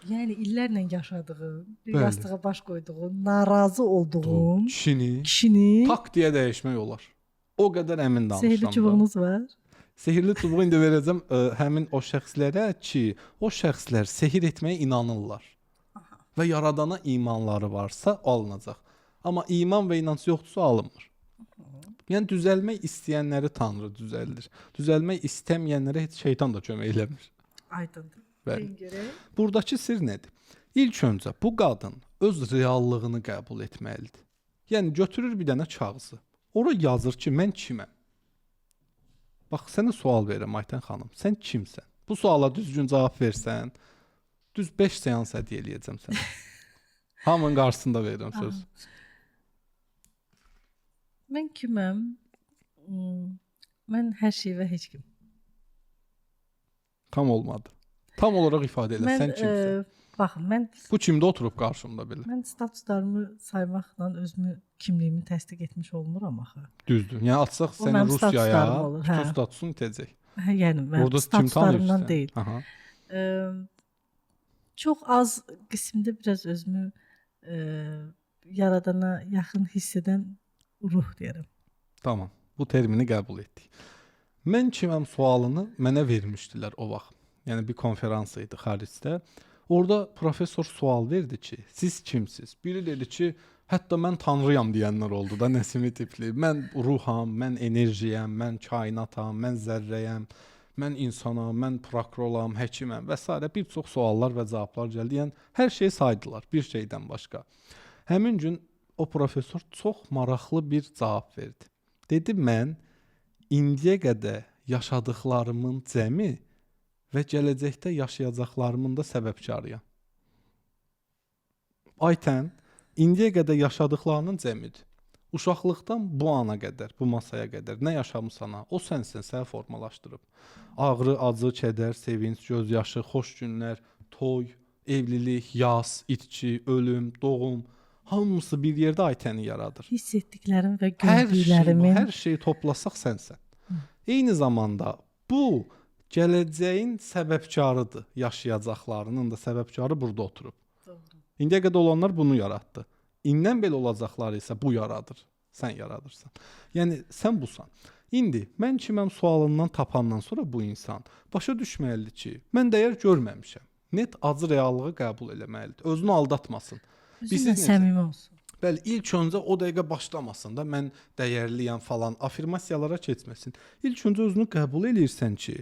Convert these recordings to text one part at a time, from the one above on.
Yəni illərlə yaşadığım, bir Bəli. yastığa baş qoyduğum, narazı olduğum Kişini tak tak deyə dəyişmək olar. O qədər əmin danışıram. sehirli çubuğunuz var. Sehirli çubuğu indi verəcəm həmin o şəxslərə ki, o şəxslər sehir etməyə inanırlar. Və yaradana imanları varsa alınacaq. Amma iman və inanc yoxdursa alınmır. Yəni düzəlmək istəyənləri Tanrı düzəldir. Düzəlmək istəməyənlərə heç şeytan da kömək eləmir. Aydındır. Bəli. Deyin görək. Buradakı sir nədir? İlk öncə bu qadın öz reallığını qəbul etməlidir. Yəni götürür bir dənə kağızı. Ora yazır ki, mən kiməm? Bax, sənə sual verirəm Aytən xanım. Sən kimsən? Bu suala düzgün cavab versən, düz 5 seans hədiyyə eləyəcəm sənə. Hamının qarşısında verirəm söz. Mən kiməm? Mən hər şey və heç kim. Tam olmadı. Tam olaraq ifadə elə. Sən kimsən? Baxın, mən Bu kimdə oturub qarşımda belə? mən statuslarımı saymaqla özümü kimliyimi təsdiq etmiş olmuram axı. Düzdür. Yəni atsaq O səni mənim Rusiyaya, statuslarım olur, hə. bütün statusun itəcək. Yəni mən Orada kim statuslarımdan tanıyırsan? deyil. Aha. Çox az qismdə biraz özümü yaradana yaxın hiss edən ruh deyirəm. Tamam. Bu termini qəbul etdik. Mən kiməm sualını mənə vermişdilər o vaxt. Yəni bir konferans idi xaricdə. Orada professor sual verdi ki, siz kimsiz? Biri dedi ki, hətta mən tanrıyam deyənlər oldu da, Nəsimi tipli. Mən ruham, mən enerjiyəm, mən kainatam, mən zərrəyəm, mən insanam, mən prokuroram, həkiməm və s. bir çox suallar və cavablar gəldi. Yəni hər şeyi saydılar, bir şeydən başqa. Həmin gün o professor çox maraqlı bir cavab verdi. Dedi, mən indiyə qədər yaşadıklarımın cəmi və gələcəkdə yaşayacaqlarımın da səbəbkarıyam. Aytən, indiyə qədər yaşadıklarının cəmidir. Uşaqlıqdan bu ana qədər, bu masaya qədər nə yaşamısan, o sənsən, səni formalaşdırıb. Ağrı, acı, kədər, sevinç, göz yaşı, xoş günlər, toy, evlilik, yas, itki, ölüm, doğum, hamısı bir yerdə Aytəni yaradır. Hiss etdiklərim və Hər gördüklərimin şeyi toplasaq sənsən. Eyni zamanda bu gələcəyin səbəbkarıdır. Yaşayacaqlarının da səbəbkarı burada oturub. Doğru. İndiyə qədər olanlar bunu yaratdı. İndən belə olacaqları isə bu yaradır. Sən yaradırsan. Yəni sən busan. İndi mən kiməm sualından tapandan sonra bu insan başa düşməlidir ki, mən dəyər görməmişəm. Net acı reallığı qəbul eləməlidir. Özünü aldatmasın. Özünlə səmimi olsun. Bəli, ilk öncə o dəqiqə başlamasın da mən dəyərliyəm falan, afirmasiyalara keçməsin. İlk öncə özünü qəbul eləyirsən ki,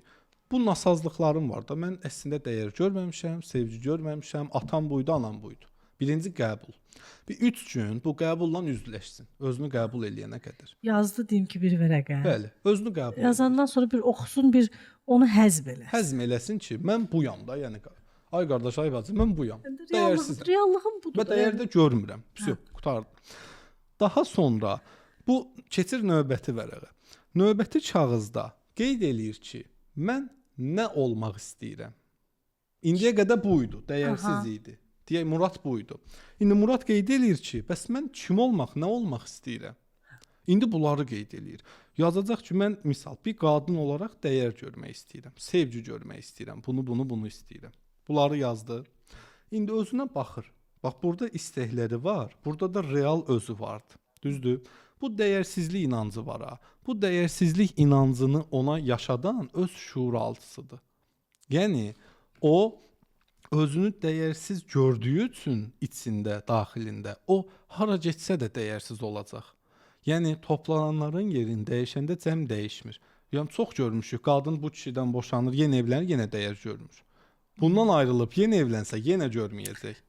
bu nasazlıqlarım var da, mən əslində dəyər görməmişəm, sevgi görməmişəm, atam buydu, anam buydu. Birinci qəbul. Bir 3 gün bu qəbulla üzləşsin. Özünü qəbul eləyənə qədər. Yazdı deyim ki bir vərəqə. Bəli, özünü qəbul eləyir. Yazandan sonra bir oxusun, bir onu həzm eləsin. Həzm eləsin ki, mən buyam da, yəni ay qardaş, ay bacı, mən buyam. Dəyərsizəm. Reallığım budur. Və dəyər də görmürəm. Vəsə, qurtardı. Daha sonra bu keçir növbəti vərəqə. Növbəti kağızda qeyd eləyir ki, mən nə olmaq istəyirəm. İndiyə qədər buydu, dəyərsiz idi. Deyək Murad buydu. İndi Murad qeyd eləyir ki, bəs mən kim olmaq, nə olmaq istəyirəm? İndi bunları qeyd eləyir. Yazacaq ki, mən misal bir qadın olaraq dəyər görmək istəyirəm, sevgi görmək istəyirəm, bunu istəyirəm. Bunları yazdı. İndi özünə baxır. Bax, burada istəkləri var, burada da real özü vardı. Düzdür? Bu dəyərsizlik inancı var ha. Bu dəyərsizlik inancını ona yaşadan öz şuuraltısıdır. Yəni, o özünü dəyərsiz gördüyü üçün içində, daxilində, o hara getsə də dəyərsiz olacaq. Yəni, toplananların yerini dəyişəndə cəm dəyişmir. Yəni, çox görmüşük, qadın bu kişidən boşanır, yenə evlənir, yenə dəyər görmür. Bundan ayrılıb yenə evlənsə, yenə görməyəcək.